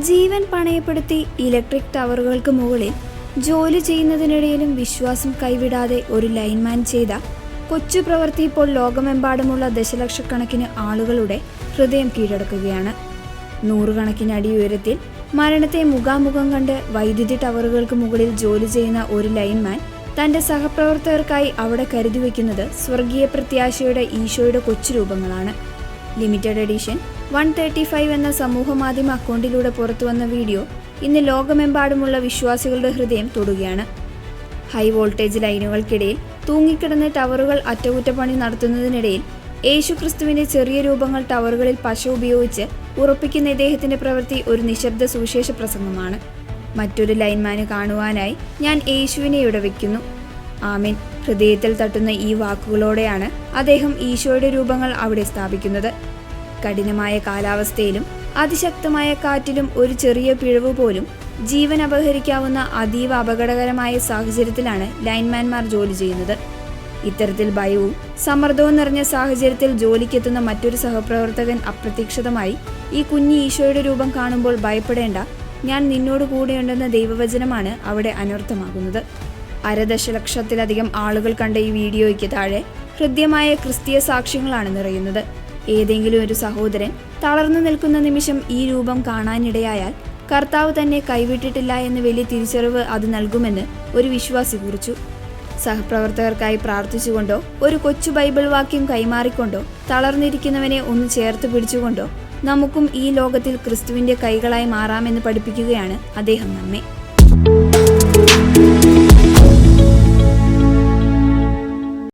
ജീവൻ പണയപ്പെടുത്തി electric ടവറുകൾക്ക് മുകളിൽ ജോലി ചെയ്യുന്നതിനിടയിലും വിശ്വാസം കൈവിടാതെ ഒരു ലൈൻമാൻ ചെയ്ത കൊച്ചു പ്രവൃത്തി ഇപ്പോൾ ലോകമെമ്പാടുമുള്ള ദശലക്ഷക്കണക്കിന് ആളുകളുടെ ഹൃദയം കീഴടക്കുകയാണ്. നൂറുകണക്കിന് അടി ഉയരത്തിൽ മരണത്തെ മുഖാമുഖം കണ്ട് വൈദ്യുതി ടവറുകൾക്ക് മുകളിൽ ജോലി ചെയ്യുന്ന ഒരു ലൈൻമാൻ തൻ്റെ സഹപ്രവർത്തകർക്കായി അവിടെ കരുതി വയ്ക്കുന്നത് സ്വർഗീയ പ്രത്യാശയുടെ ഈശോയുടെ കൊച്ചു രൂപങ്ങളാണ്. ലിമിറ്റഡ് എഡിഷൻ 135 എന്ന സമൂഹമാധ്യമ അക്കൗണ്ടിലൂടെ പുറത്തുവന്ന വീഡിയോ ഇന്ന് ലോകമെമ്പാടുമുള്ള വിശ്വാസികളുടെ ഹൃദയം തൊടുകയാണ്. ഹൈ വോൾട്ടേജ് ലൈനുകൾക്കിടയിൽ തൂങ്ങിക്കിടന്ന് ടവറുകൾ അറ്റകുറ്റപ്പണി നടത്തുന്നതിനിടയിൽ യേശുക്രിസ്തുവിന്റെ ചെറിയ രൂപങ്ങൾ ടവറുകളിൽ പശ ഉപയോഗിച്ച് ഉറപ്പിക്കുന്ന ഇദ്ദേഹത്തിന്റെ പ്രവൃത്തി ഒരു നിശബ്ദ സുവിശേഷ പ്രസംഗമാണ്. മറ്റൊരു ലൈൻമാന് കാണുവാനായി ഞാൻ യേശുവിനെ ഇവിടെ വയ്ക്കുന്നു. ആമേൻ. ഹൃദയത്തിൽ തട്ടുന്ന ഈ വാക്കുകളോടെയാണ് അദ്ദേഹം ഈശോയുടെ രൂപങ്ങൾ അവിടെ സ്ഥാപിക്കുന്നത്. കഠിനമായ കാലാവസ്ഥയിലും അതിശക്തമായ കാറ്റിലും ഒരു ചെറിയ പിഴവ് പോലും ജീവൻ അപഹരിക്കാവുന്ന അതീവ അപകടകരമായ സാഹചര്യത്തിലാണ് ലൈൻമാൻമാർ ജോലി ചെയ്യുന്നത്. ഇത്തരത്തിൽ ഭയവും സമ്മർദ്ദവും നിറഞ്ഞ സാഹചര്യത്തിൽ ജോലിക്കെത്തുന്ന മറ്റൊരു സഹപ്രവർത്തകൻ അപ്രതീക്ഷിതമായി ഈ കുഞ്ഞി ഈശോയുടെ രൂപം കാണുമ്പോൾ ഭയപ്പെടേണ്ട, ഞാൻ നിന്നോട് കൂടെയുണ്ടെന്ന ദൈവവചനമാണ് അവിടെ അനർത്ഥമാകുന്നത്. 1.5 ദശലക്ഷത്തിലധികം ആളുകൾ കണ്ട ഈ വീഡിയോയ്ക്ക് താഴെ ഹൃദ്യമായ ക്രിസ്തീയ സാക്ഷ്യങ്ങളാണ് നിറയുന്നത്. ഏതെങ്കിലും ഒരു സഹോദരൻ തളർന്നു നിൽക്കുന്ന നിമിഷം ഈ രൂപം കാണാനിടയായാൽ കർത്താവ് തന്നെ കൈവിട്ടിട്ടില്ല എന്ന വലിയ തിരിച്ചറിവ് അത് നൽകുമെന്ന് ഒരു വിശ്വാസി കുറിച്ചു. സഹപ്രവർത്തകർക്കായി പ്രാർത്ഥിച്ചുകൊണ്ടോ ഒരു കൊച്ചു ബൈബിൾ വാക്യം കൈമാറിക്കൊണ്ടോ തളർന്നിരിക്കുന്നവനെ ഒന്ന് ചേർത്ത് പിടിച്ചുകൊണ്ടോ നമുക്കും ഈ ലോകത്തിൽ ക്രിസ്തുവിന്റെ കൈകളായി മാറാമെന്ന് പഠിപ്പിക്കുകയാണ് അദ്ദേഹം നമ്മെ.